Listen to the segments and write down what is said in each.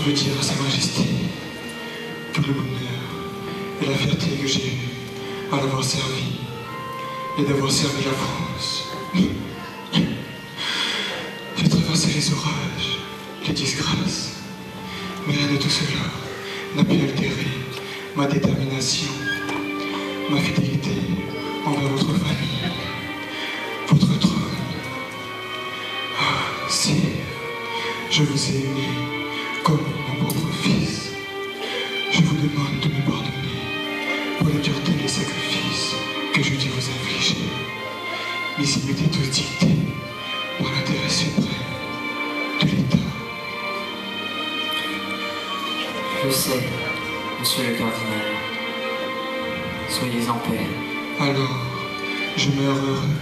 veux dire à Sa Majesté tout le bonheur et la fierté que j'ai eue à l'avoir servi et d'avoir servi la France. J'ai traversé les orages, les disgrâces, mais rien de tout cela n'a pu altérer ma détermination, ma fidélité envers votre famille, votre trône. Ah, sire, je vous ai aimé comme mon propre fils. Je vous demande de me pardonner pour la dureté des sacrifices que je dû vous infliger. Mais ils m'étaient tous dictés par l'intérêt suprême de l'État. Je sais, monsieur le cardinal. Soyez en paix. Alors, je meurs heureux,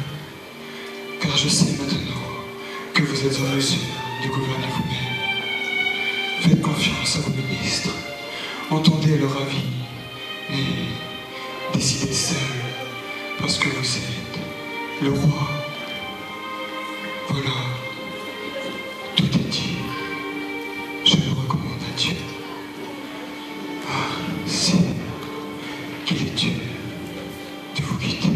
car je sais maintenant que vous êtes en mesure de gouverner vous-même. Faites confiance à vos ministres, entendez leur avis, mais décidez seul, parce que vous êtes le roi. Voilà, tout est dit. Je me recommande à Dieu. Ah, c'est qu'il est Dieu de vous quitter.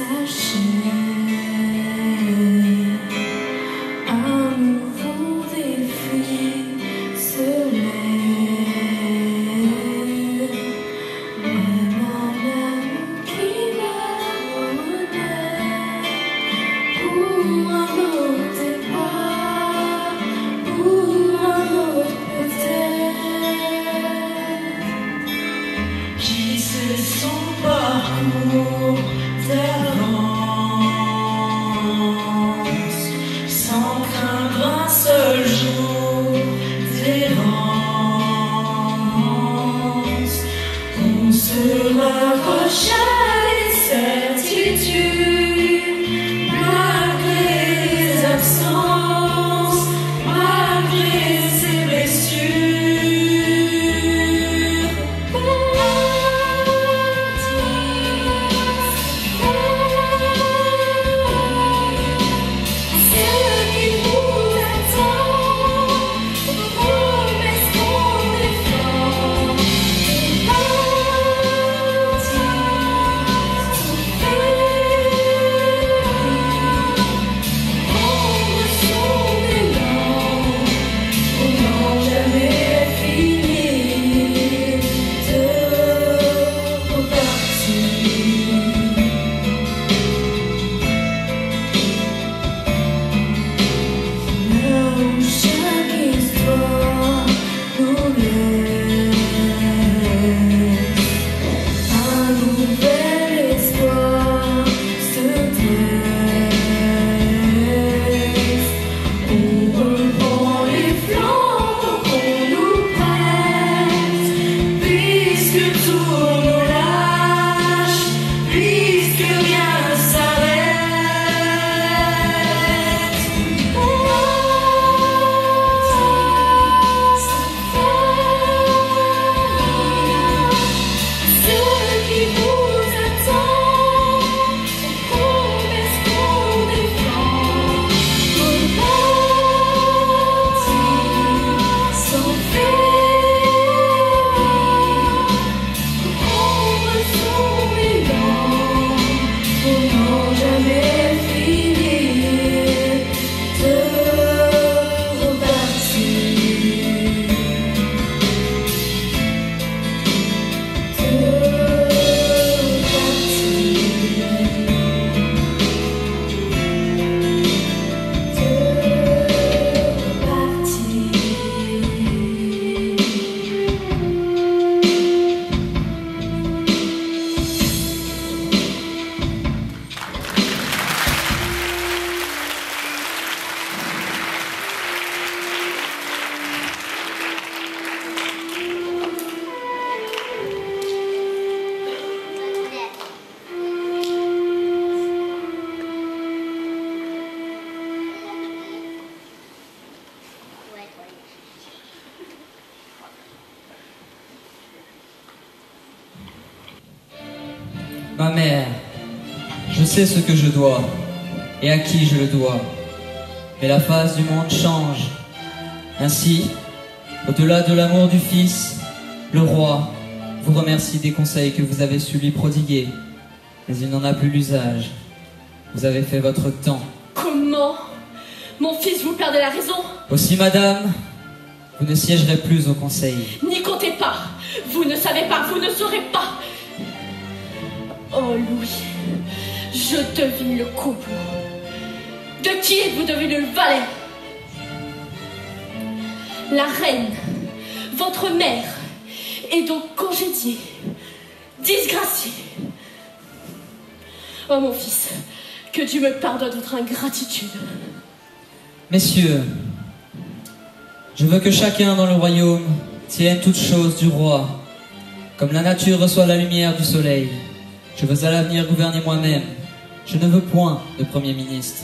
Thank you. Ma mère, je sais ce que je dois et à qui je le dois. Mais la face du monde change. Ainsi, au-delà de l'amour du Fils, le roi vous remercie des conseils que vous avez su lui prodiguer. Mais il n'en a plus l'usage. Vous avez fait votre temps. Comment? Mon fils, vous perdez la raison? Aussi, madame, vous ne siégerez plus au conseil. N'y comptez pas. Vous ne savez pas, vous ne saurez pas. Oh Louis, je devine le complot. De qui êtes-vous devenu le valet? La reine, votre mère, est donc congédiée, disgraciée. Oh mon fils, que Dieu me pardonne votre ingratitude. Messieurs, je veux que chacun dans le royaume tienne toute chose du roi. Comme la nature reçoit la lumière du soleil, je veux à l'avenir gouverner moi-même. Je ne veux point de Premier ministre.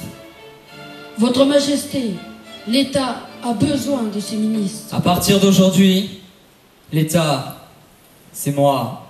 Votre Majesté, l'État a besoin de ses ministres. À partir d'aujourd'hui, l'État, c'est moi.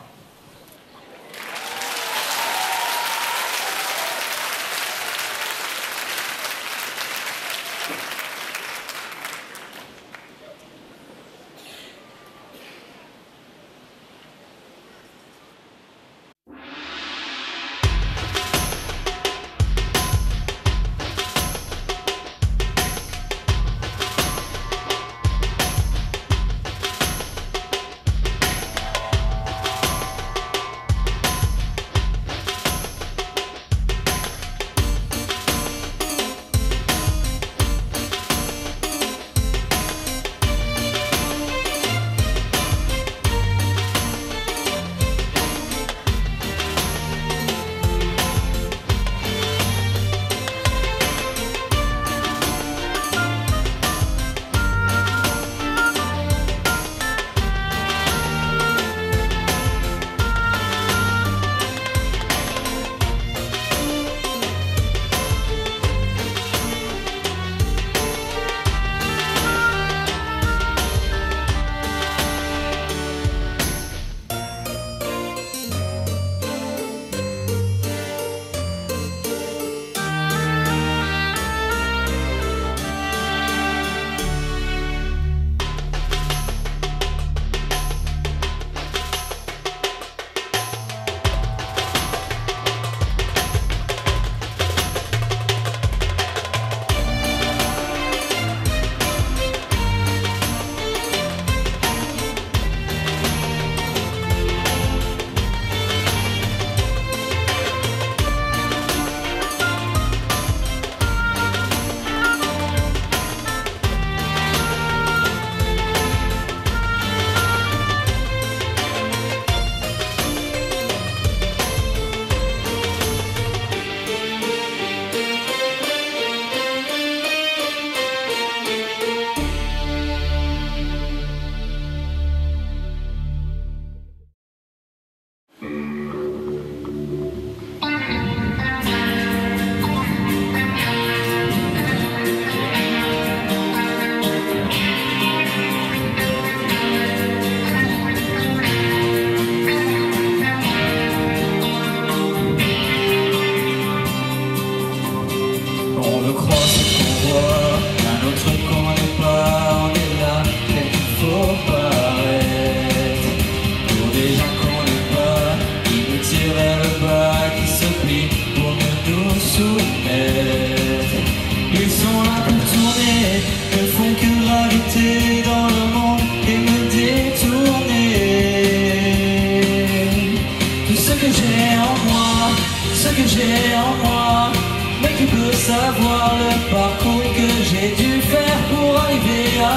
Savoir le parcours que j'ai dû faire pour arriver à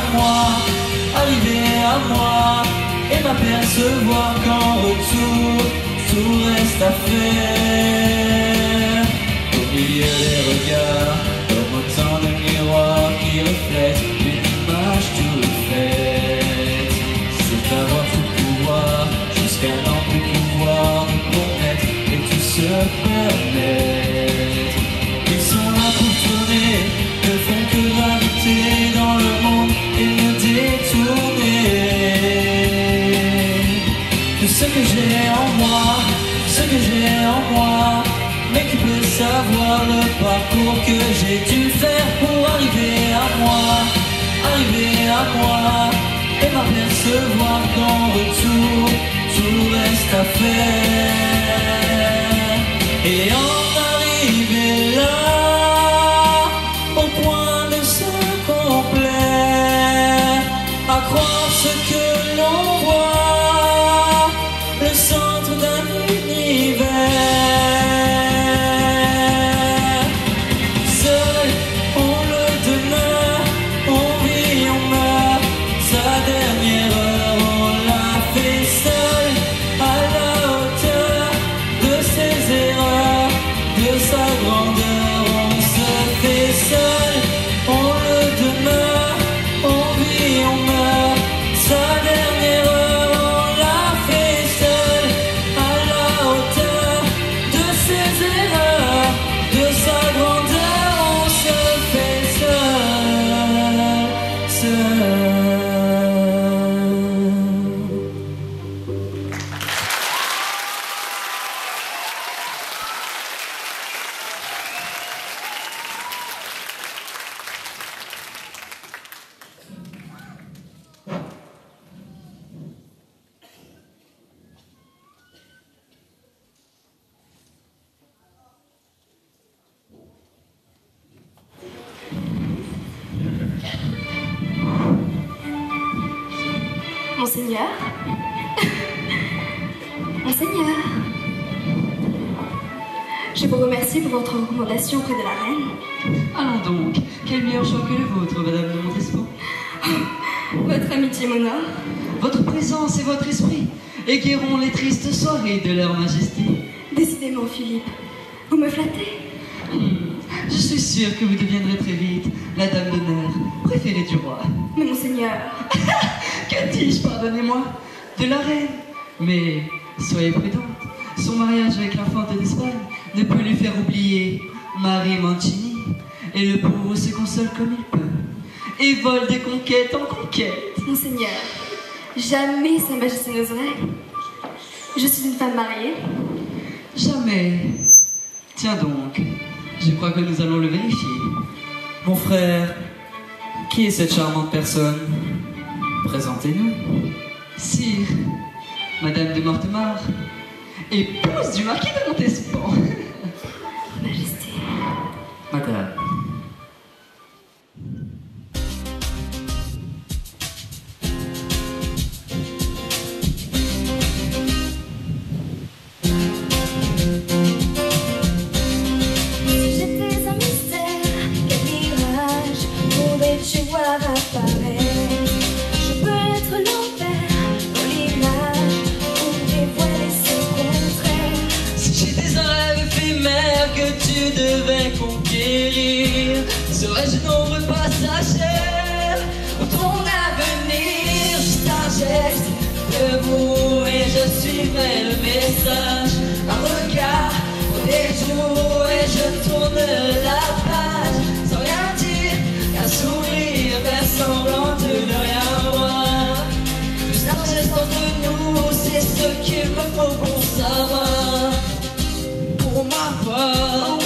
moi, et m'apercevoir qu'en retour, tout reste à faire. Au milieu des regards, comme autant de miroirs qui reflètent une image toute faite. C'est avoir tout pouvoir, jusqu'à n'en plus pouvoir nous promettre et tout se permettre. Ils sont là pour tourner, ne font que graviter dans le monde et me détourner. Tout ce que j'ai en moi, ce que j'ai en moi. Mais qui peut savoir le parcours que j'ai dû faire pour arriver à moi, et m'apercevoir qu'en retour, tout reste à faire. Et en arriver là, au point de se complaire, à croire ce que l'on voit, le centre d'un univers. Seul, on le demeure, on vit, on meurt, sa dernière heure, on l'a fait seul, à la hauteur de ses erreurs, de sa grandeur, on se fait seul, on le demeure, on vit, on meurt, sa dernière heure, on l'a fait seul, à la hauteur de ses erreurs, de sa grandeur, on se fait seul. Monseigneur. Monseigneur. Je vous remercie pour votre recommandation auprès de la reine. Allons donc, quel meilleur choix que le vôtre, Madame de Montespan. Votre amitié m'honore. Votre présence et votre esprit égaieront les tristes soirées de leur majesté. Décidément, Philippe, vous me flattez. Je suis sûre que vous deviendrez très vite la dame d'honneur préférée du roi. Mais Monseigneur... Que dis-je, pardonnez-moi, de la reine. Mais soyez prudente, son mariage avec l'infante d'Espagne ne peut lui faire oublier Marie Mancini. Et le pauvre se console comme il peut et vole de conquête en conquête. Monseigneur, jamais sa majesté n'oserait. Je suis une femme mariée. Jamais. Tiens donc, je crois que nous allons le vérifier. Mon frère, qui est cette charmante personne? Présentez-nous. Sire, Madame de Mortemart, épouse du marquis de Montespan. Majesté. Madame. J'étais un mystère, quel mirage pourrais-tu voir apparaître? Je peux être l'enfer dans l'image pour dévoiler ses contraires. Si j'étais un rêve éphémère que tu devais conquérir, serais-je une ombre passagère ou ton avenir? Juste un geste de vous et je suivrai le message. Un regard pour des jours et je tourne la page. Sans rien dire, un sourire, faire semblant de ne rien voir. Juste un geste entre nous, c'est ce qu'il me faut pour savoir. Pour ma voix.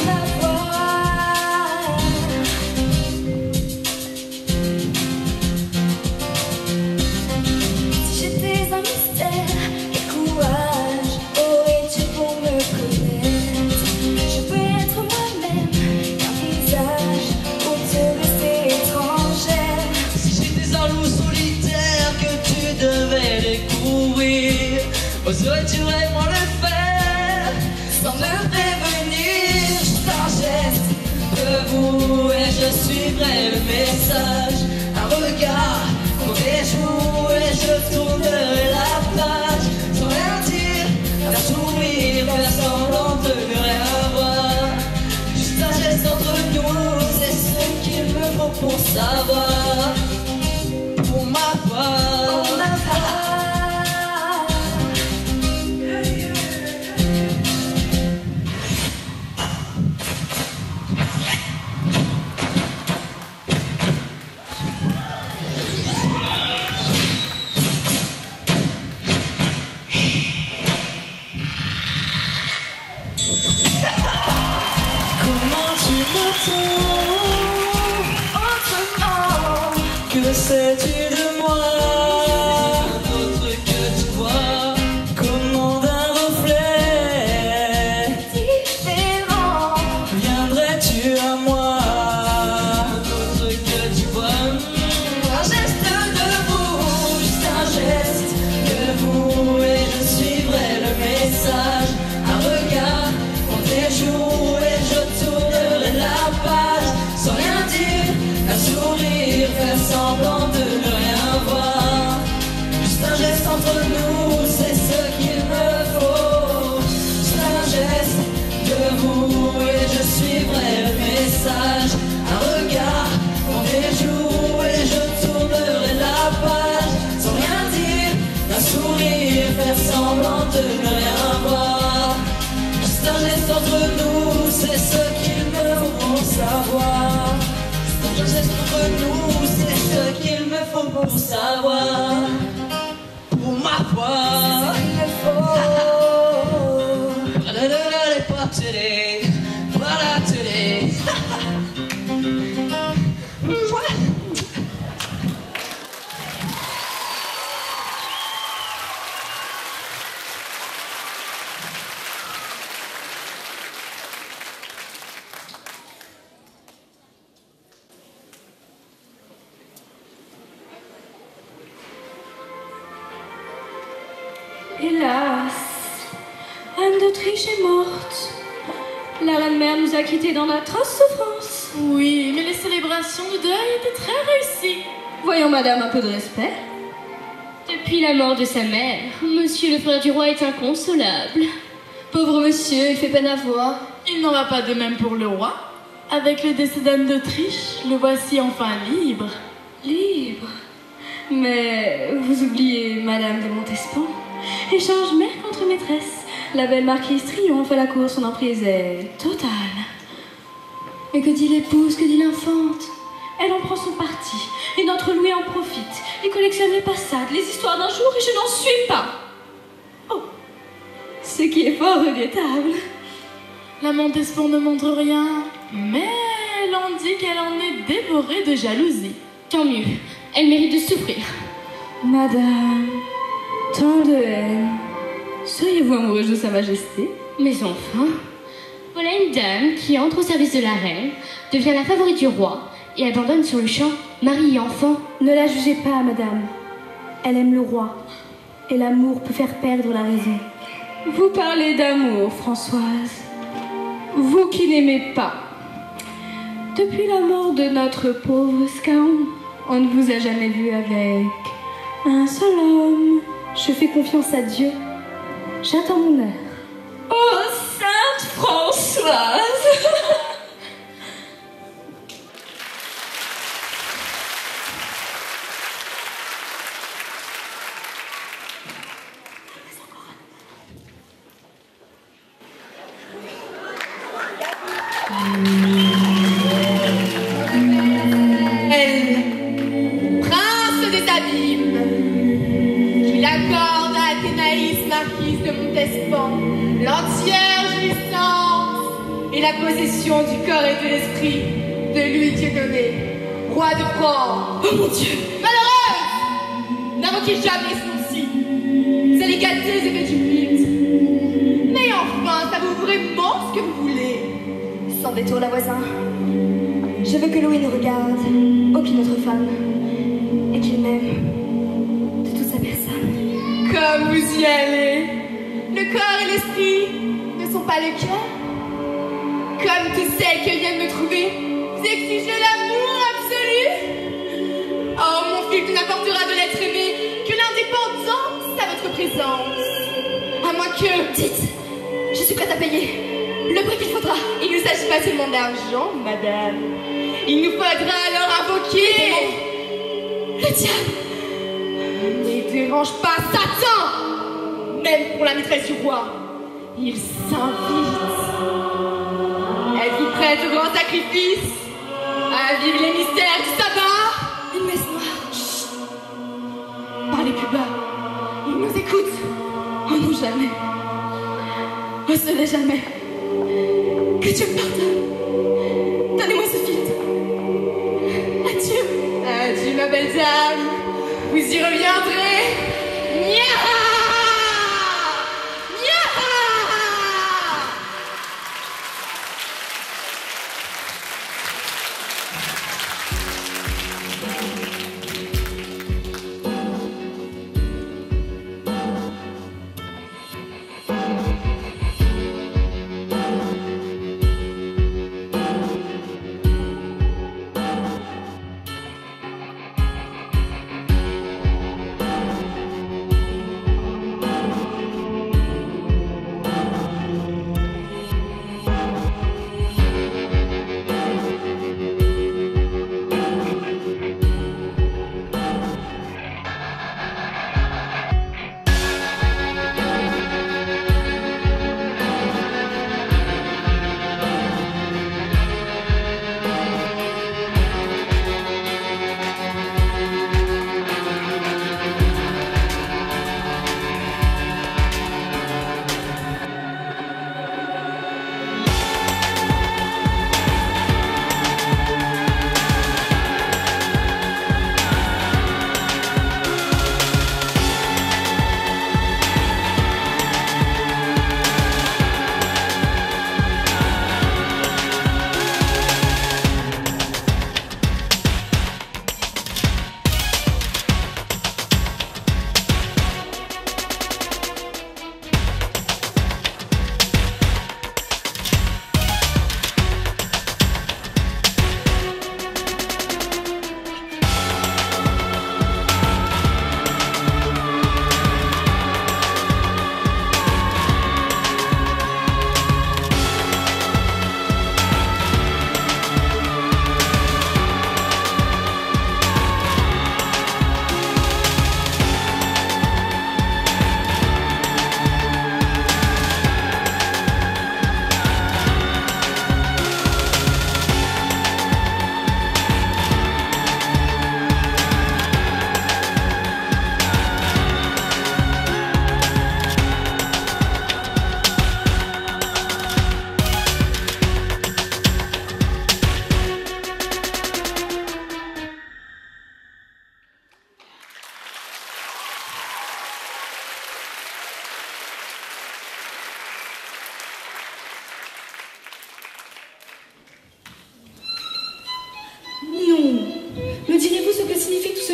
Si j'étais un mystère, quel courage aurais-tu pour me connaître? Je peux être moi-même, un visage pour te rester étrangère. Si j'étais un loup solitaire que tu devais découvrir, oserais-tu vraiment le faire sans me prévenir? Juste un geste de vous et je suivrai le message. Un regard pour des jours et je tourne la page. Sans rien dire, un sourire, faire semblant de ne rien voir. Juste un geste entre nous, c'est ce qu'il me faut pour savoir. Pour ma voix. geste entre nous, c'est ce qu'ils me feront savoir. Un geste entre nous, c'est ce qu'il me faut pour savoir. Pour ma foi, il me faut. Voilà pas télé, voilà télé. Hélas, Anne d'Autriche est morte. La reine-mère nous a quittés dans d'atroces souffrances. Oui, mais les célébrations du deuil étaient très réussies. Voyons, madame, un peu de respect. Depuis la mort de sa mère, monsieur le frère du roi est inconsolable. Pauvre monsieur, il fait peine à voir. Il n'en va pas de même pour le roi. Avec le décès d'Anne d'Autriche, le voici enfin libre. Libre? Mais vous oubliez madame de Montespan. Échange mère contre maîtresse. La belle marquise triomphe à la cour, son emprise est totale. Et que dit l'épouse, que dit l'infante? Elle en prend son parti, et notre Louis en profite. Il collectionne les passades, les histoires d'un jour, et je n'en suis pas. Oh, ce qui est fort regrettable. La Montespan ne montre rien, mais l'on dit qu'elle en est dévorée de jalousie. Tant mieux, elle mérite de souffrir. Madame, tant de haine. Seriez-vous amoureuse de sa majesté? Mais enfin, voilà une dame qui entre au service de la reine, devient la favorite du roi et abandonne sur le champ mari et enfant. Ne la jugez pas, madame. Elle aime le roi, et l'amour peut faire perdre la raison. Vous parlez d'amour, Françoise. Vous qui n'aimez pas. Depuis la mort de notre pauvre Scaon, on ne vous a jamais vu avec un seul homme. Je fais confiance à Dieu. J'attends mon heure. Oh, Sainte Françoise! Elle, prince des abîmes, qu'il accorde à Athénaïs, marquise de Montespan, l'entière jouissance et la possession du corps et de l'esprit de Louis Dieudonné, roi de France. Oh mon Dieu! Malheureuse! N'invoquez jamais ce nom-ci. C'est les gâtés et méduplites. Mais enfin, ça vaut vraiment ce que vous voulez. Sans détour, la voisin. Je veux que Louis ne regarde aucune autre femme et qu'il m'aime de toute sa personne. Comme vous y allez, le corps et l'esprit ne sont pas le cœur. Comme tous celles qui viennent me trouver, vous exigez l'amour absolu. Oh, mon fils n'apportera de l'être aimé que l'indépendance à votre présence. À moins que... Dites, je suis prête à payer le prix qu'il faudra. Il ne s'agit pas seulement d'argent, madame. Il nous faudra alors invoquer... Le diable. Ne dérange pas Satan. Même pour la maîtresse du roi, il s'invite. Êtes-vous prête au grand sacrifice? À vivre les mystères du sabbat? Une messe noire. Chut. Parlez plus bas. Il nous écoute. Oh non, jamais. Oh, ce n'est jamais. Que Dieu me pardonne. Donnez-moi ce filtre. Adieu. Adieu, ma belle dame. Vous y reviendrez. Nya!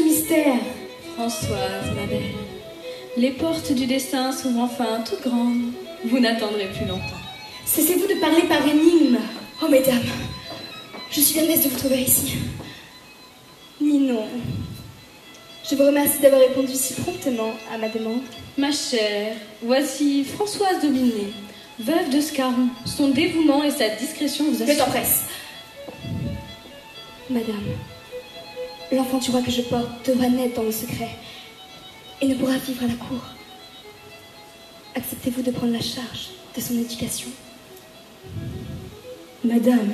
mystère? Françoise, ma belle, les portes du destin s'ouvrent enfin toutes grandes. Vous n'attendrez plus longtemps. Cessez-vous de parler par énigme. Oh, mesdames, je suis bien aise de vous trouver ici. Ninon, je vous remercie d'avoir répondu si promptement à ma demande. Ma chère, voici Françoise d'Aubigné, veuve de Scarron. Son dévouement et sa discrétion vous assurent. Le temps presse. Madame, l'enfant du roi que je porte devra naître dans le secret et ne pourra vivre à la cour. Acceptez-vous de prendre la charge de son éducation? Madame,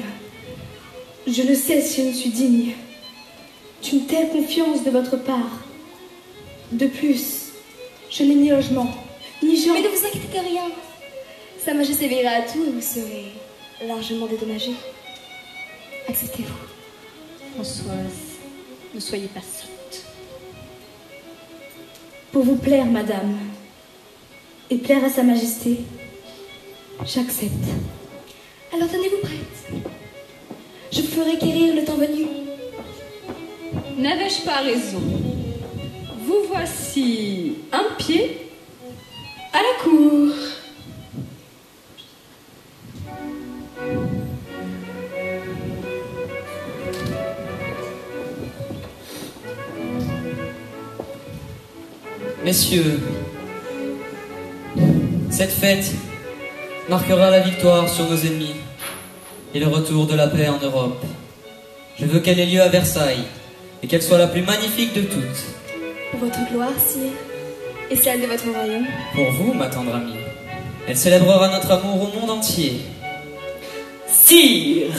je ne sais si je ne suis digne d'une telle confiance de votre part. De plus, je n'ai ni logement, ni gens. Mais ne vous inquiétez de rien. Sa Majesté veillera à tout et vous serez largement dédommagée. Acceptez-vous. Françoise, ne soyez pas sotte. Pour vous plaire, madame, et plaire à Sa Majesté, j'accepte. Alors tenez-vous prête. Je vous ferai quérir le temps venu. N'avais-je pas raison? Vous voici un pied à la cour. Messieurs, cette fête marquera la victoire sur nos ennemis et le retour de la paix en Europe. Je veux qu'elle ait lieu à Versailles et qu'elle soit la plus magnifique de toutes. Pour votre gloire, sire, et celle de votre royaume. Pour vous, ma tendre amie, elle célébrera notre amour au monde entier. Sire,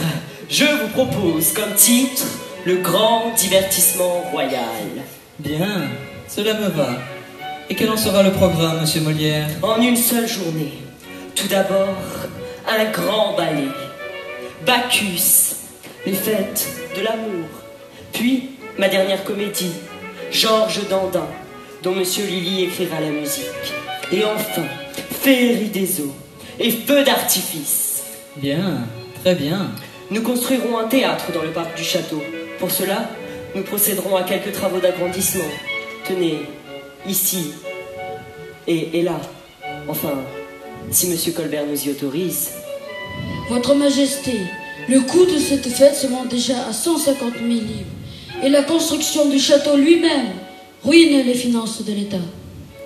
je vous propose comme titre le grand divertissement royal. Bien, cela me va. Et quel en sera le programme, monsieur Molière? En une seule journée. Tout d'abord, un grand ballet. Bacchus, les fêtes de l'amour. Puis, ma dernière comédie, Georges Dandin, dont monsieur Lully écrira la musique. Et enfin, féerie des eaux et feux d'artifice. Bien, très bien. Nous construirons un théâtre dans le parc du château. Pour cela, nous procéderons à quelques travaux d'agrandissement. Tenez, ici et là. Enfin, si monsieur Colbert nous y autorise. Votre Majesté, le coût de cette fête se monte déjà à 150 000 livres. Et la construction du château lui-même ruine les finances de l'État.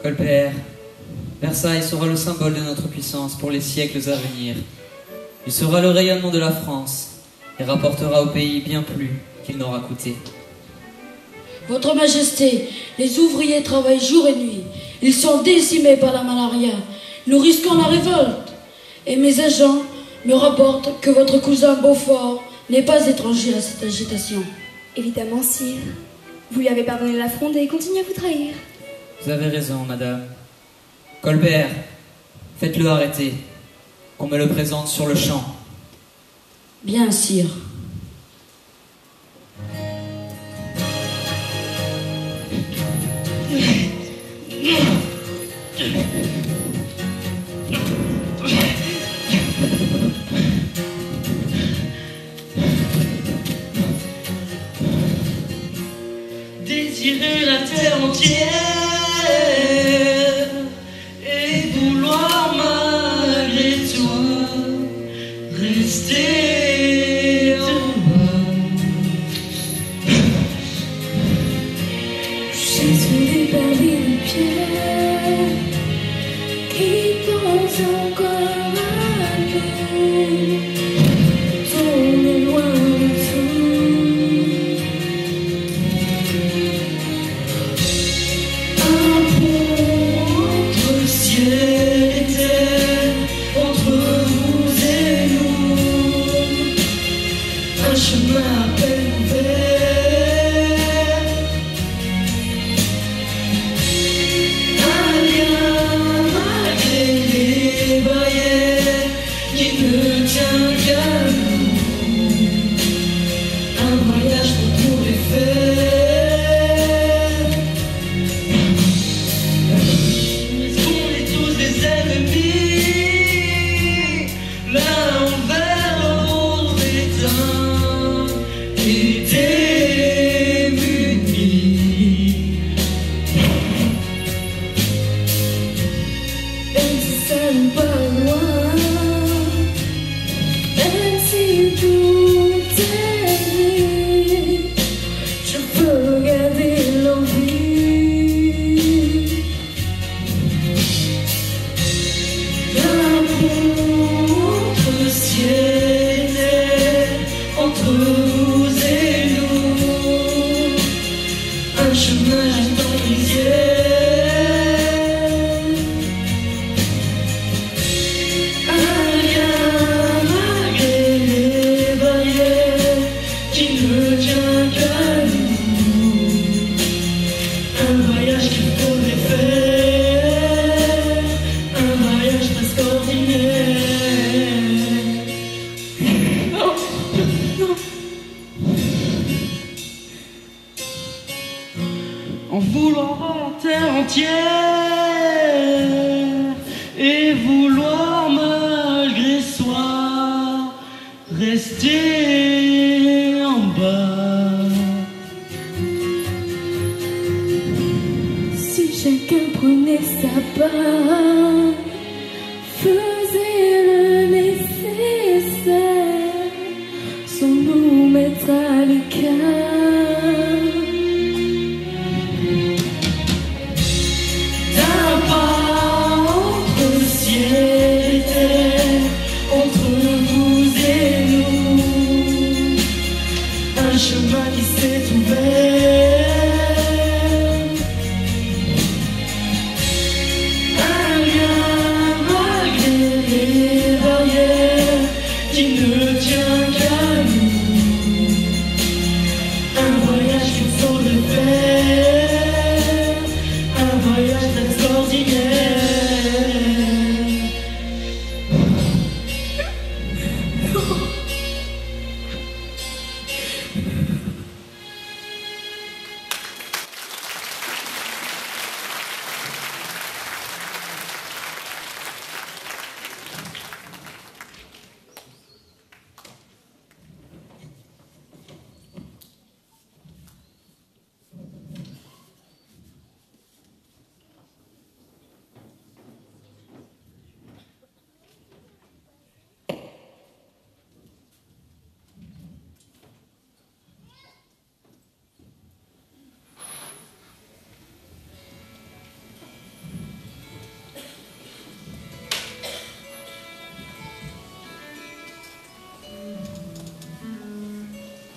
Colbert, Versailles sera le symbole de notre puissance pour les siècles à venir. Il sera le rayonnement de la France et rapportera au pays bien plus qu'il n'aura coûté. Votre Majesté, les ouvriers travaillent jour et nuit. Ils sont décimés par la malaria. Nous risquons la révolte. Et mes agents me rapportent que votre cousin Beaufort n'est pas étranger à cette agitation. Évidemment, sire. Vous lui avez pardonné la fronde et il continue à vous trahir. Vous avez raison, madame. Colbert, faites-le arrêter. Qu'on me le présente sur le champ. Bien, sire. Désirer la terre entière et vouloir malgré toi rester en bas. Je suis des pavés de pierre qui pensent encore à nous. Tourne loin de tout. et vouloir malgré soi rester en bas. Si chacun prenait sa part, faisait le nécessaire, sans nous mettre à l'écart. D'un pas entre ciel et terre, entre vous et nous, un chemin qui s'est ouvert. Un lien malgré les barrières qui ne tient qu'à nous. Un voyage qu'il faut le faire, un voyage extraordinaire.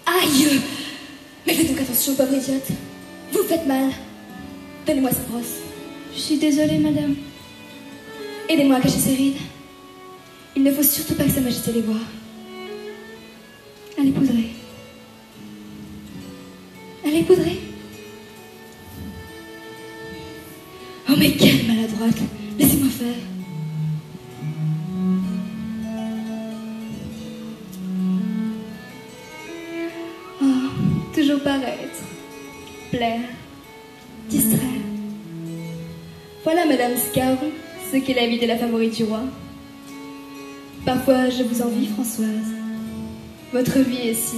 Aïe! Mais faites donc attention, pauvre idiote. Vous faites mal. Donnez-moi cette brosse. Je suis désolée, madame. Aidez-moi à cacher ces rides. Il ne faut surtout pas que Sa Majesté les voie. Allez poudrer. Allez poudrer. Oh mais quelle maladroite. Laissez-moi faire. Oh, toujours paraître, plaire, distraire. Voilà, Madame Scarron, ce qu'est la vie de la favorite du roi. Parfois, je vous envie, Françoise. Votre vie est si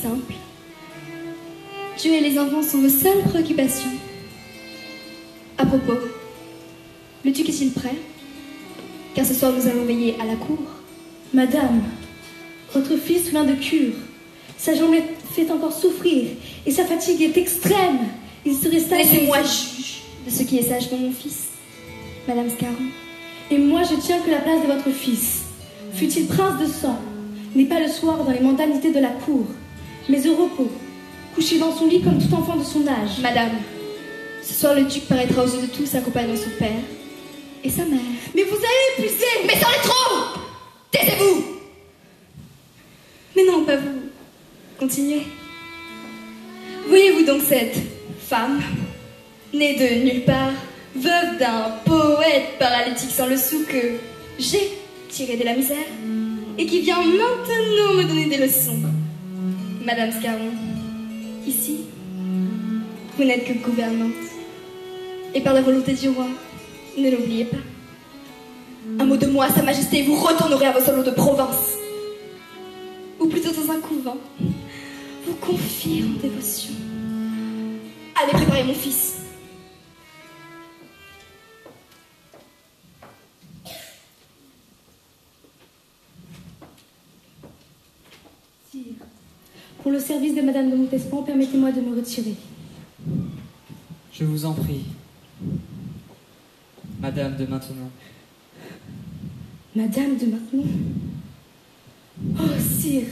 simple. Dieu et les enfants sont vos seules préoccupations. À propos, le duc est-il prêt? Car ce soir, nous allons veiller à la cour. Madame, votre fils vient de cure. Sa jambe fait encore souffrir et sa fatigue est extrême. Il serait sage. Laissez-moi juge de ce qui est sage pour mon fils, Madame Scarron. Et moi, je tiens que la place de votre fils, fût-il prince de sang, n'est pas le soir dans les mondanités de la cour, mais au repos, couché dans son lit comme tout enfant de son âge. Madame, ce soir le duc paraîtra aux yeux de tous accompagnant son père et sa mère. Mais vous allez épuiser. Mais c'en est trop! Taisez-vous! Mais non, pas vous. Continuez. Voyez-vous donc cette femme, née de nulle part, veuve d'un poète paralytique sans le sou que j'ai tiré de la misère et qui vient maintenant me donner des leçons. Madame Scarron, ici, vous n'êtes que gouvernante. Et par la volonté du roi, ne l'oubliez pas. Un mot de moi, Sa Majesté, vous retournerez à vos salons de Provence. Ou plutôt dans un couvent. Vous confier en dévotion. Allez préparer mon fils. Sire, pour le service de Madame de Montespan, permettez-moi de me retirer. Je vous en prie. Madame de Maintenon. Madame de Maintenon. Oh, sire,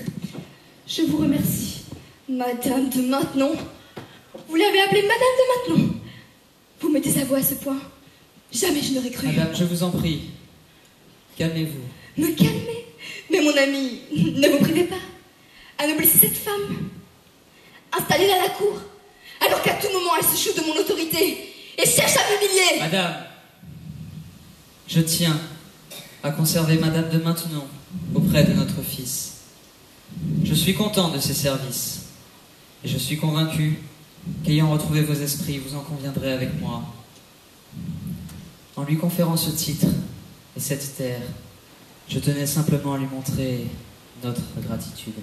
je vous remercie. Madame de Maintenon? Vous l'avez appelée Madame de Maintenon? Vous me désavouez à ce point? Jamais je n'aurais cru. Madame, je vous en prie. Calmez-vous. Me calmer? Mais mon ami, ne vous privez pas. Anoblissez cette femme. Installez-la à la cour. Alors qu'à tout moment, elle se joue de mon autorité et cherche à m'humilier. Madame, je tiens à conserver Madame de Maintenon auprès de notre fils. Je suis content de ses services. Et je suis convaincu qu'ayant retrouvé vos esprits, vous en conviendrez avec moi. En lui conférant ce titre et cette terre, je tenais simplement à lui montrer notre gratitude.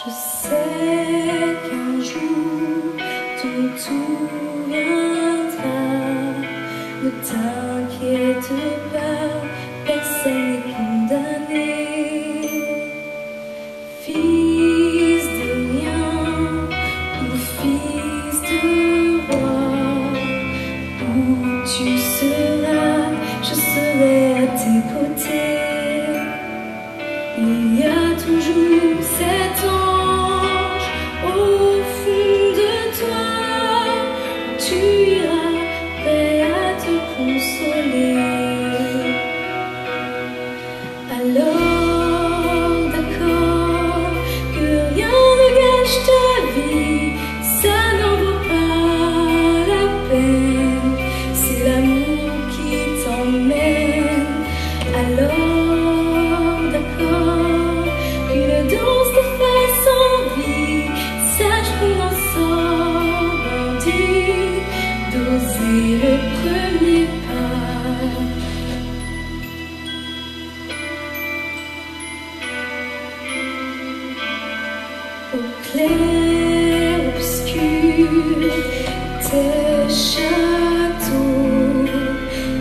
Je sais qu'un jour ton tour viendra. Ne t'inquiète pas, personne n'est condamné. Fils de rien ou fils de roi, où tu seras, je serai à tes côtés. Il y a toujours cet ange au fond de toi, tu iras prêt à te consoler. Alors d'accord que rien ne gâche ta vie, ça n'en vaut pas la peine, c'est l'amour qui t'emmène. Alors le premier pas. Au clair obscur tes châteaux,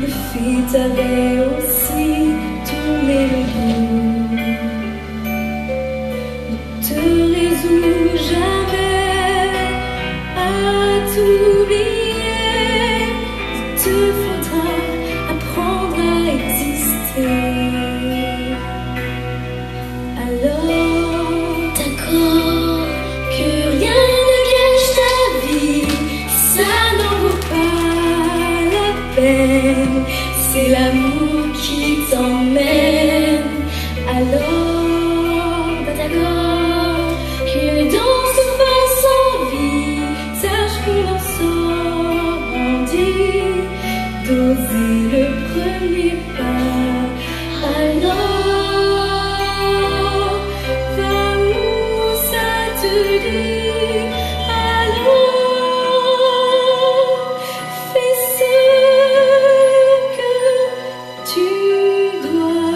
le fit avait aussi tourné le dos. Ne te résous jamais à t'oublier. Il faudra apprendre à exister. Alors, d'accord que rien ne gâche ta vie, ça n'en vaut pas la peine, c'est l'amour qui t'emmène. Alors, d'accord que dans ce pas sans vie, sache qu'on en sort grandi. D'oser le premier pas. Alors, va où ça te dit. Alors, fais ce que tu dois.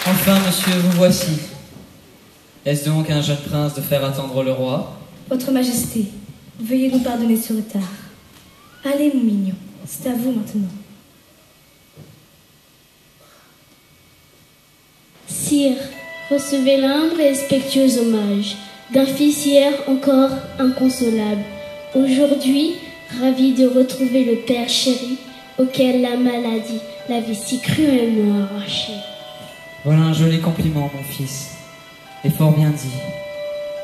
Enfin, monsieur, vous voici. Est-ce donc un jeune prince de faire attendre le roi? Votre Majesté, veuillez nous pardonner ce retard. Allez, mon mignon, c'est à vous maintenant. Sire, recevez l'humble et respectueux hommage d'un fils hier encore inconsolable. Aujourd'hui, ravi de retrouver le père chéri auquel la maladie l'avait si cruellement arraché. Voilà un joli compliment, mon fils, et fort bien dit.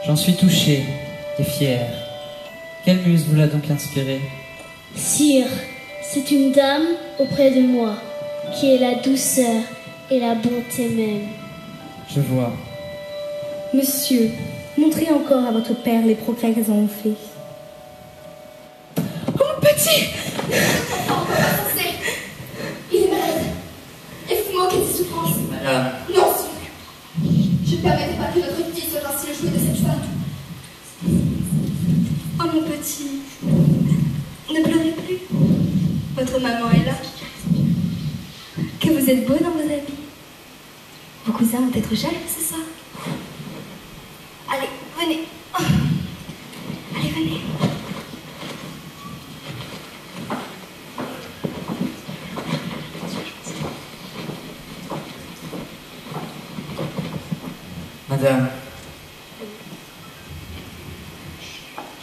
J'en suis touché et fier. Quelle muse vous l'a donc inspiré? Sire, c'est une dame auprès de moi, qui est la douceur et la bonté même. Je vois. Monsieur, montrez encore à votre père les progrès qu'elles ont fait. Oh, mon petit! Il est malade. Et vous vous moquez de ses souffrances. Madame. Non, s'il je ne permettrai pas que notre fille soit ainsi le jouet de cette femme. Oh, mon petit, ne pleurez plus. Votre maman est là. Que vous êtes beau dans vos habits. Vos cousins vont être jaloux ce soir. Allez, venez. Oh. Allez, venez. Madame,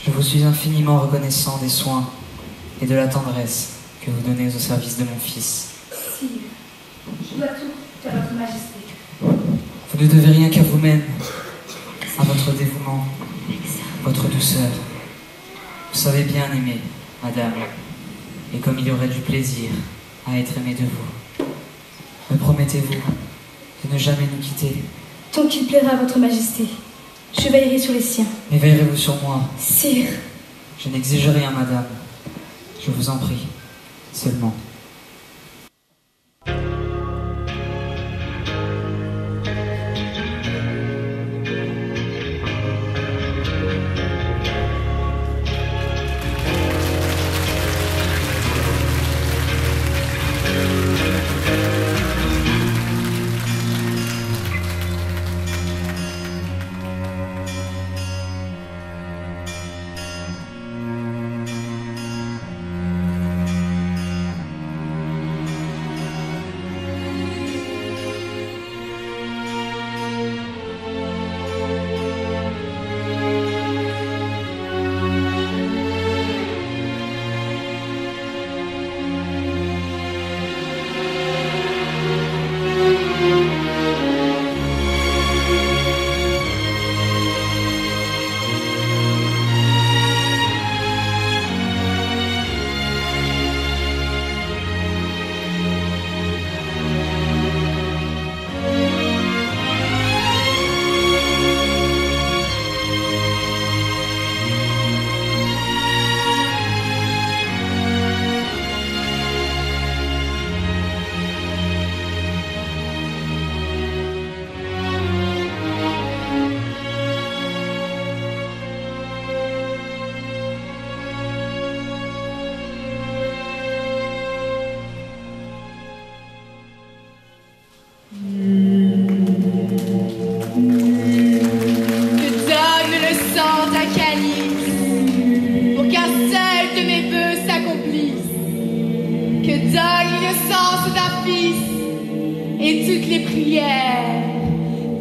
je vous suis infiniment reconnaissant des soins et de la tendresse que vous donnez au service de mon fils. Si, je dois tout à votre majesté. Vous ne devez rien qu'à vous-même. à votre dévouement, votre douceur. Vous savez bien aimer, madame, et comme il y aurait du plaisir à être aimé de vous. Me promettez-vous de ne jamais nous quitter? Tant qu'il plaira à votre majesté, je veillerai sur les siens. Mais veillerez-vous sur moi? Sire. Je n'exige rien, madame. Je vous en prie, seulement.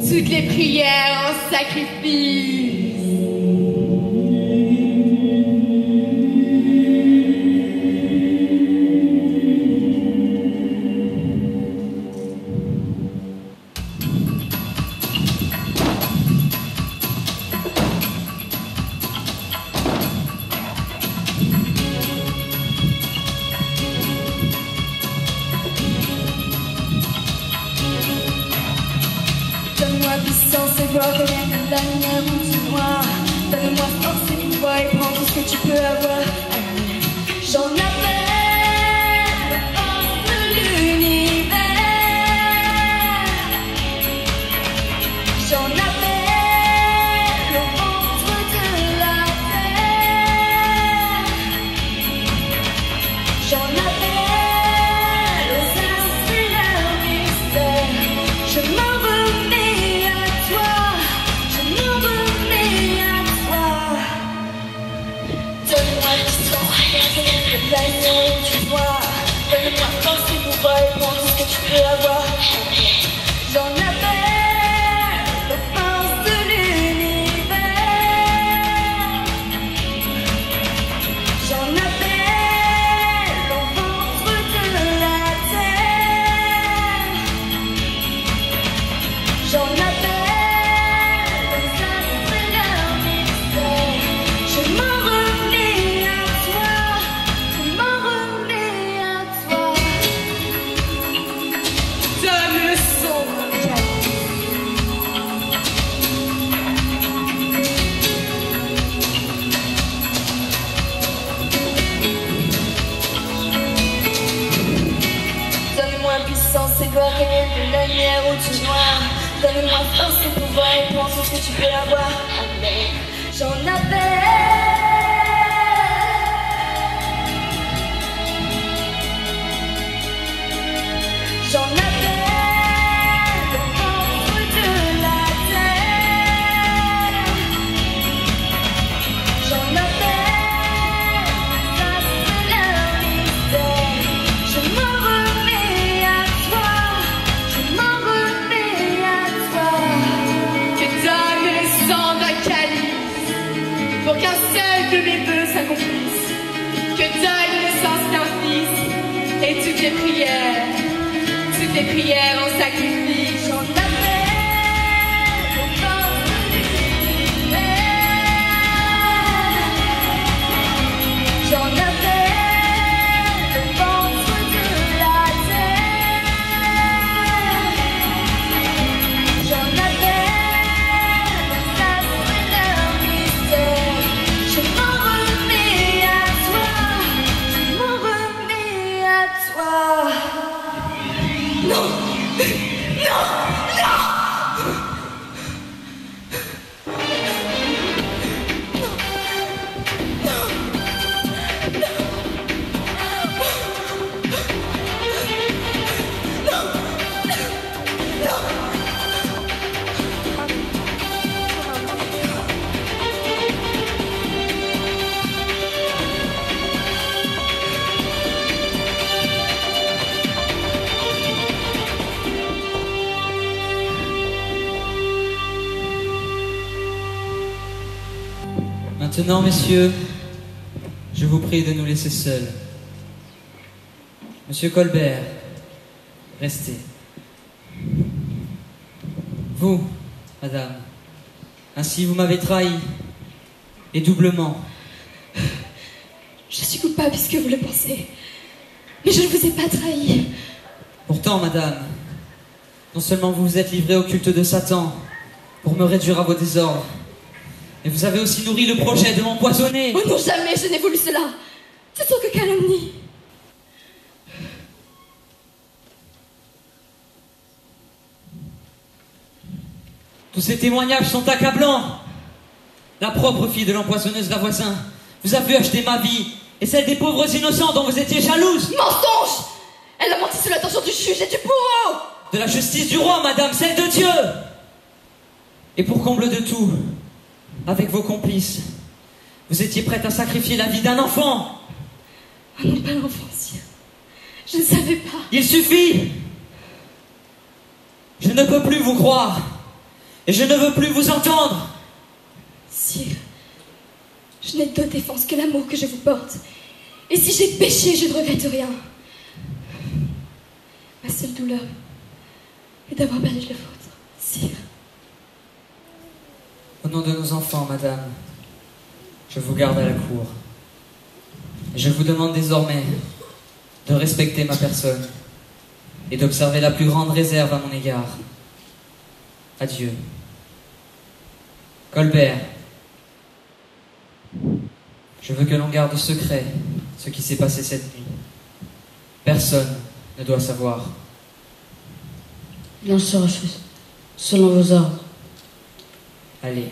Toutes les prières en sacrifice. Donne-moi puissance et gloire, rien que la lumière au moi. Donne-moi force et pouvoir et prends tout ce que tu peux avoir. J'en appelle le force de l'univers. J'en appelle au ventre de la terre. J'en appelle aux inspireurs mystères. Je m'en remets à toi, je m'en remets à toi. Donne-moi puissance, rien que la lumière où tu vois. Donne-moi force et pouvoir et prends tout ce que tu peux avoir. J'en appelle aux forces de l'univers. J'en appelle au ventre de la terre. J'en appelle aux inspireurs mystères. Je m'en remets à toi, je m'en remets à toi. Donne le son. Donne-moi puissance et gloire, rien que la lumière où tu noir. Donne-moi force et pouvoir et prends tout ce que tu peux avoir. Amen. J'en appelle. J'en appelle au ventre de la terre. J'en appelle aux inspireurs mystères. Je m'en remets à toi, je m'en remets à toi. Que donne le sang d'un calice pour qu'un seul de mes vœux s'accomplisse. Que donne le sang d'un fils et toutes les prières en sacrifice. J'en appelle aux forces de l'univers. Maintenant, messieurs, je vous prie de nous laisser seuls. Monsieur Colbert, restez. Vous, madame, ainsi vous m'avez trahi, et doublement. Je suis coupable puisque vous le pensez, mais je ne vous ai pas trahi. Pourtant, madame, non seulement vous vous êtes livrée au culte de Satan pour me réduire à vos désordres, mais vous avez aussi nourri le projet de m'empoisonner. Oh non, jamais je n'ai voulu cela. Ce sont que calomnies. Tous ces témoignages sont accablants. La propre fille de l'empoisonneuse Lavoisin vous a vu acheter ma vie et celle des pauvres innocents dont vous étiez jalouse. Mensonge! Elle a menti sous l'attention du juge et du bourreau. De la justice du roi, madame, celle de Dieu. Et pour comble de tout, avec vos complices, vous étiez prête à sacrifier la vie d'un enfant. Oh non, pas l'enfant, sire. Je ne savais pas. Il suffit. Je ne peux plus vous croire. Et je ne veux plus vous entendre. Sire, je n'ai d'autre défense que l'amour que je vous porte. Et si j'ai péché, je ne regrette rien. Ma seule douleur est d'avoir perdu le vôtre, sire. Au nom de nos enfants, madame, je vous garde à la cour. Et je vous demande désormais de respecter ma personne et d'observer la plus grande réserve à mon égard. Adieu. Colbert, je veux que l'on garde secret ce qui s'est passé cette nuit. Personne ne doit savoir. Bien sera fait, selon vos ordres. Allez.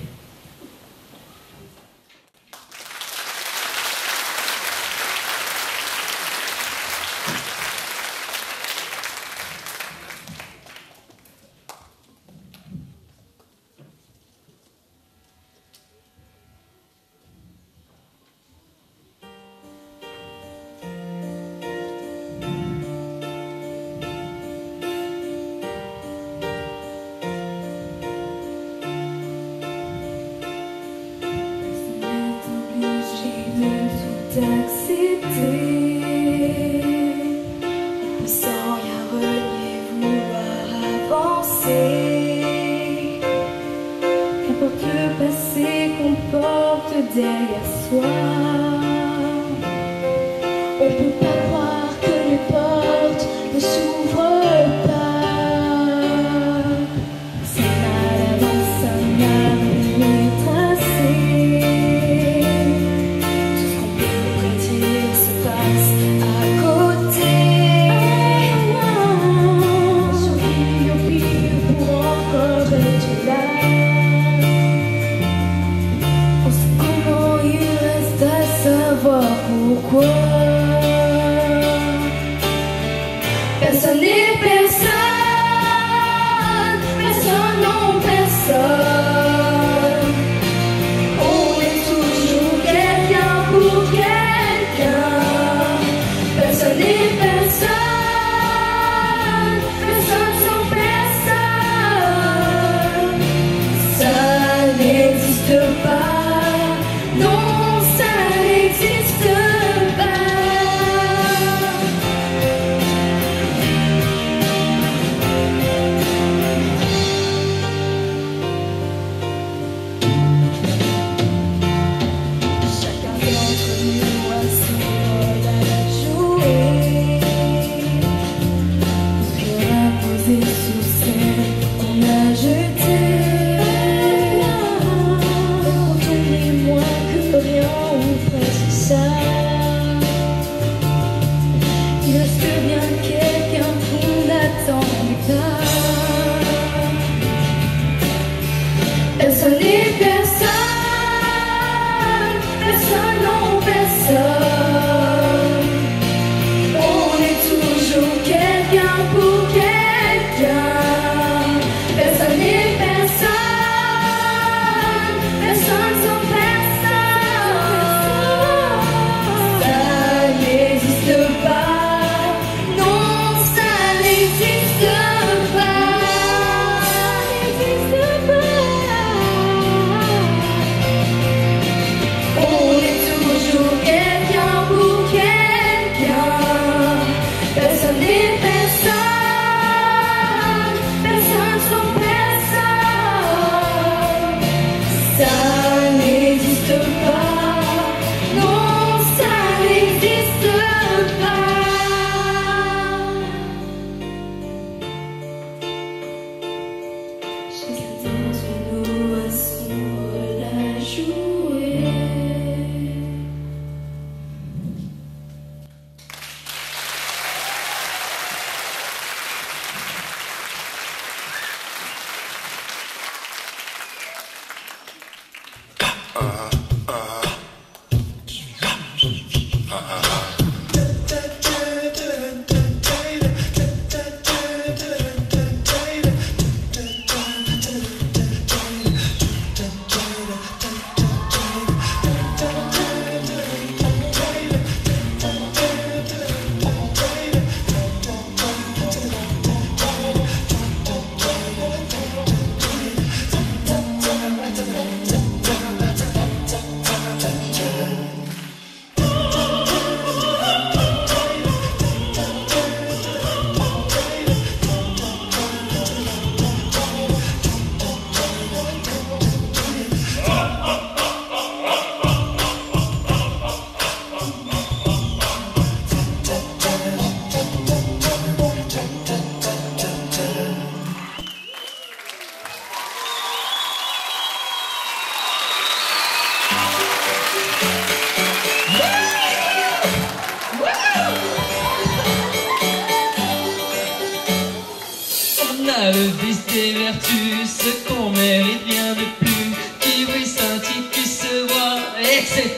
Le vice des vertus, ce qu'on mérite rien de plus, qui brille, scintille, qui se voit, etc.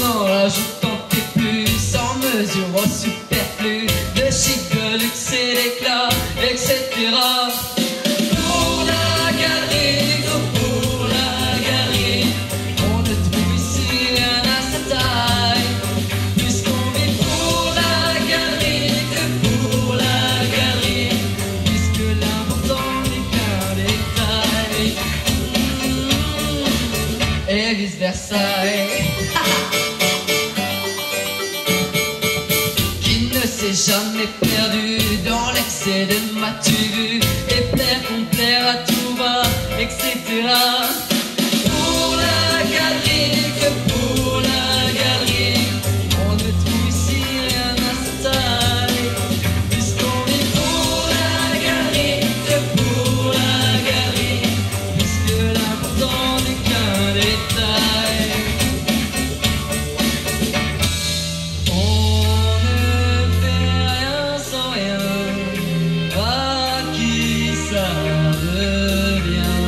En rajoutant tes plus, sans mesure au superflu, de chic, de luxe et d'éclat, etc. Pour la galerie, pour la galerie, on ne trouve ici rien à sa taille. Et vice-versailles. Qui ne s'est jamais perdu dans l'excès de m'as-tu vu, et plaire qu'on plaire à tout va, etc. Pour la galerie, que pour la galerie, on ne trouve ici rien à sa taille. Puisqu'on vit pour la galerie, que pour la galerie, puisque l'important n'est qu'un détail. On ne fait rien sans rien, à qui ça devient,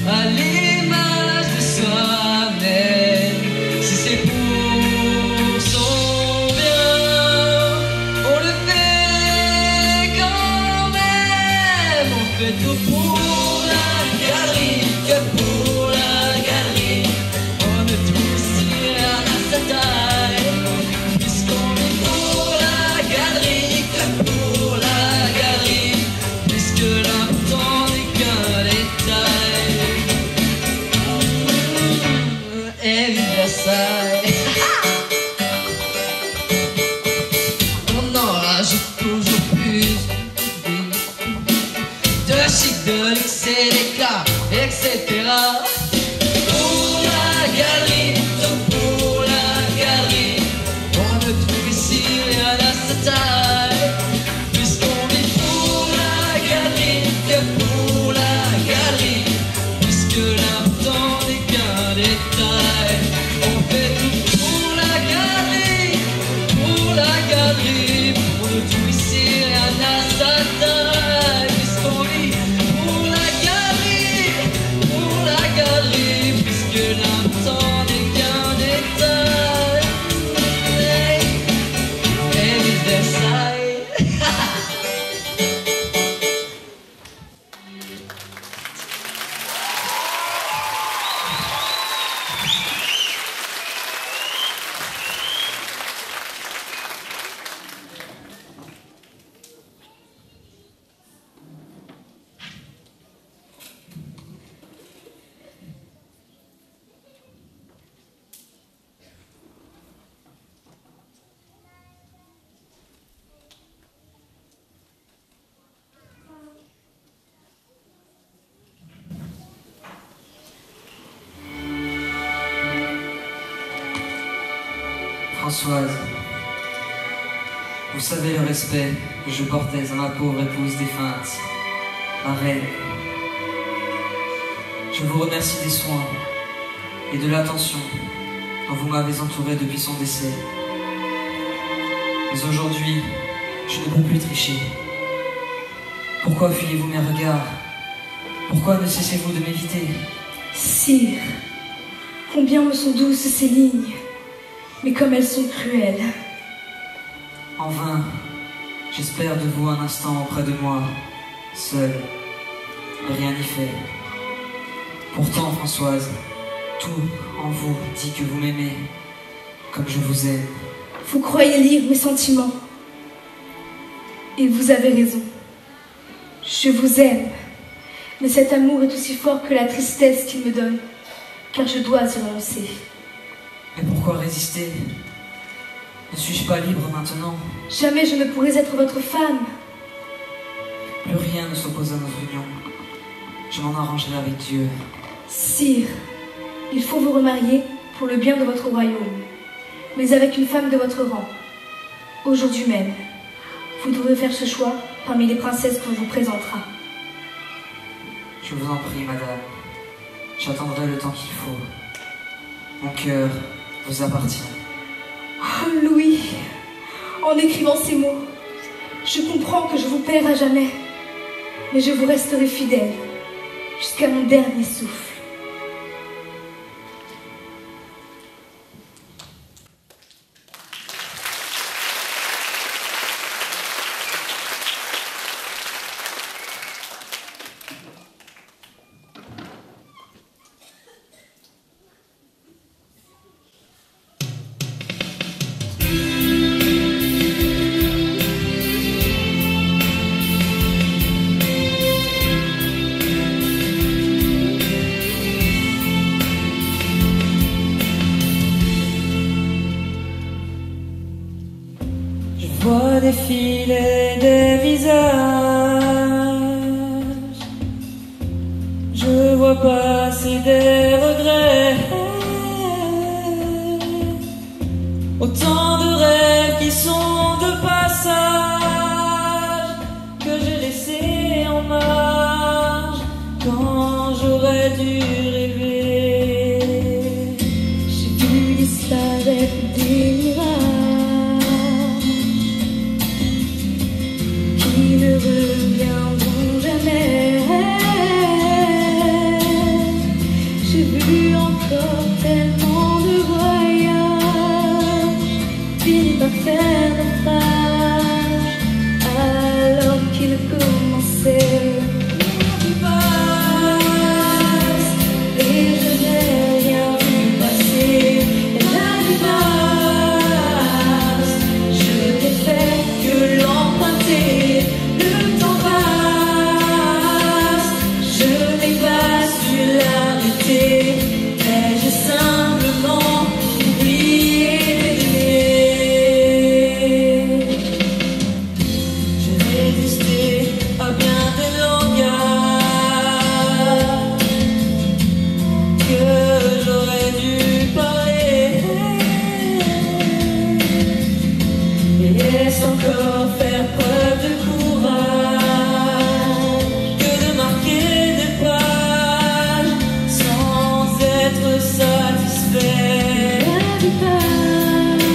à l'image de soi-même. Si c'est pour son bien, on le fait quand même. On fait tout pour la galerie, que pour la galerie, on ne trouve ici rien à sa taille. Puisqu'on est pour la galerie, que pour la galerie, puisque l'important n'est qu'un détail. Et Versailles. On en rajoute toujours plus, de chic, de luxe et d'éclat, etc. Pour la galerie, pour la galerie, on ne trouve ici rien à sa taille. Puisqu'on vit pour la galerie, que pour la galerie, puisque l'important n'est qu'un détail. On fait tout pour la galerie, on ne trouve ici rien à sa taille. Puisqu'on vit pour la galerie, puisque l'important n'est qu'un détail. Et Versailles. Françoise, vous savez le respect que je portais à ma pauvre épouse défunte, ma reine. Je vous remercie des soins et de l'attention dont vous m'avez entouré depuis son décès. Mais aujourd'hui, je ne peux plus tricher. Pourquoi fuyez-vous mes regards? Pourquoi ne cessez-vous de m'éviter? Sire, combien me sont douces ces lignes, mais comme elles sont cruelles. En vain, j'espère de vous un instant auprès de moi, seul, et rien n'y fait. Pourtant, Françoise, tout en vous dit que vous m'aimez, comme je vous aime. Vous croyez lire mes sentiments, et vous avez raison. Je vous aime, mais cet amour est aussi fort que la tristesse qu'il me donne, car je dois y renoncer. Mais pourquoi résister? Ne suis-je pas libre maintenant? Jamais je ne pourrai être votre femme. Plus rien ne s'oppose à notre union. Je m'en arrangerai avec Dieu. Sire, il faut vous remarier pour le bien de votre royaume, mais avec une femme de votre rang. Aujourd'hui même, vous devrez faire ce choix parmi les princesses qu'on vous présentera. Je vous en prie, madame. J'attendrai le temps qu'il faut. Mon cœur vous appartient. Oh, Louis, en écrivant ces mots, je comprends que je vous perds à jamais, mais je vous resterai fidèle jusqu'à mon dernier souffle. Défiler des visages, je vois passer des regrets, autant de rêves qui sont de passage, que j'ai laissé en marge quand j'aurais dû rêver. J'ai vu disparaître des mirages ne reviendront jamais. J'ai vu encore tellement de voyages finis par faire naufrage alors qu'ils commençaient. Et je n'ai rien vu passer. La vie passe, je n'ai fait que l'emprunter. Encore faire preuve de courage que de marquer des pages sans être satisfait. La vie passe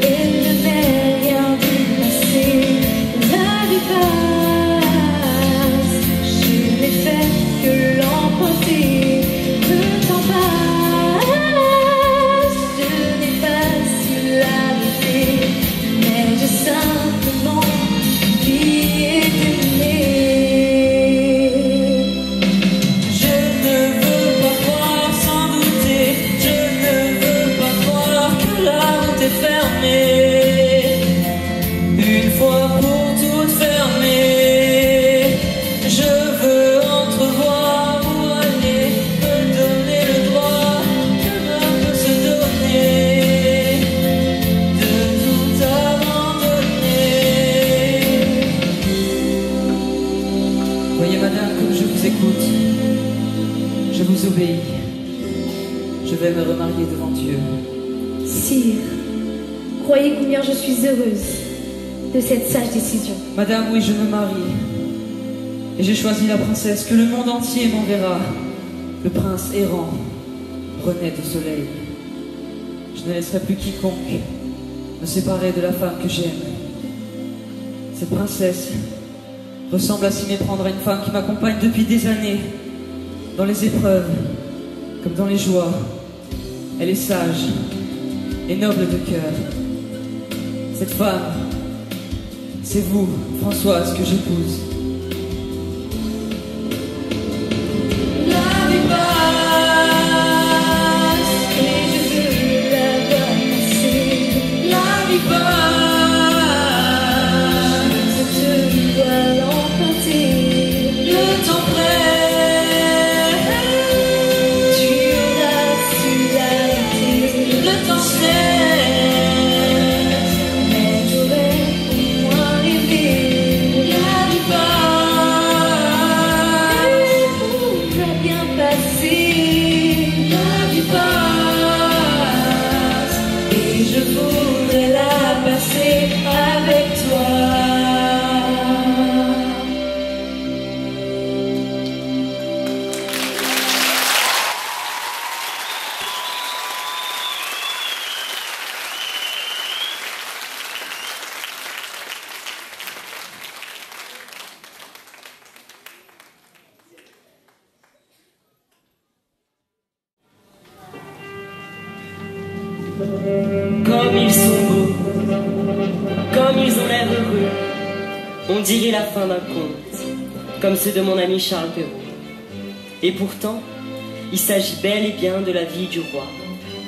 et je n'ai rien vu passer. La vie passe, je n'ai fait que l'emporter. Le temps passe, je n'ai pas su l'arrêter. Mais j'ai simplement oublié d'aimer. Je ne veux pas croire sans douter, je ne veux pas croire que la route est fermée. Une fois pour toutes fermée, je veux entrevoir où aller, me donner le droit que l'un peut se donner, de tout Voyez, madame, comme je vous écoute, je vous obéis. Je vais me remarier devant Dieu. Sire, croyez combien je suis heureuse de cette sage décision. Madame, oui, je me marie. Et j'ai choisi la princesse que le monde entier m'enverra. Le prince errant renaît au soleil. Je ne laisserai plus quiconque me séparer de la femme que j'aime. Cette princesse ressemble à s'y méprendre à une femme qui m'accompagne depuis des années, dans les épreuves, comme dans les joies. Elle est sage et noble de cœur. Cette femme, c'est vous, Françoise, que j'épouse. La vie passe et je veux la voir passer. La vie passe, je dois l'emprunter. Le temps presse, tu auras su l'arrêter. Le temps cesse, mais j'aurais au moins rêvé. La vie passe, tout va bien passer. La vie passe, et je voudrais la passer avec toi. Comme ils sont beaux, comme ils ont l'air heureux, on dirait la fin d'un conte, comme ceux de mon ami Charles Perrault. Et pourtant, il s'agit bel et bien de la vie du roi,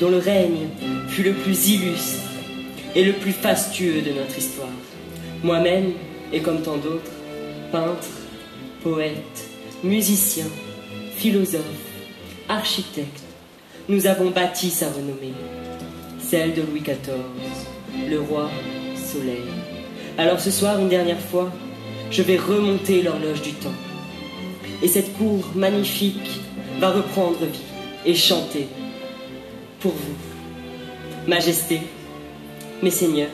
dont le règne fut le plus illustre et le plus fastueux de notre histoire. Moi-même, et comme tant d'autres, peintre, poète, musicien, philosophe, architecte, nous avons bâti sa renommée, celle de Louis XIV, le roi soleil. Alors ce soir, une dernière fois, je vais remonter l'horloge du temps. Et cette cour magnifique va reprendre vie et chanter pour vous, Majesté, mes seigneurs.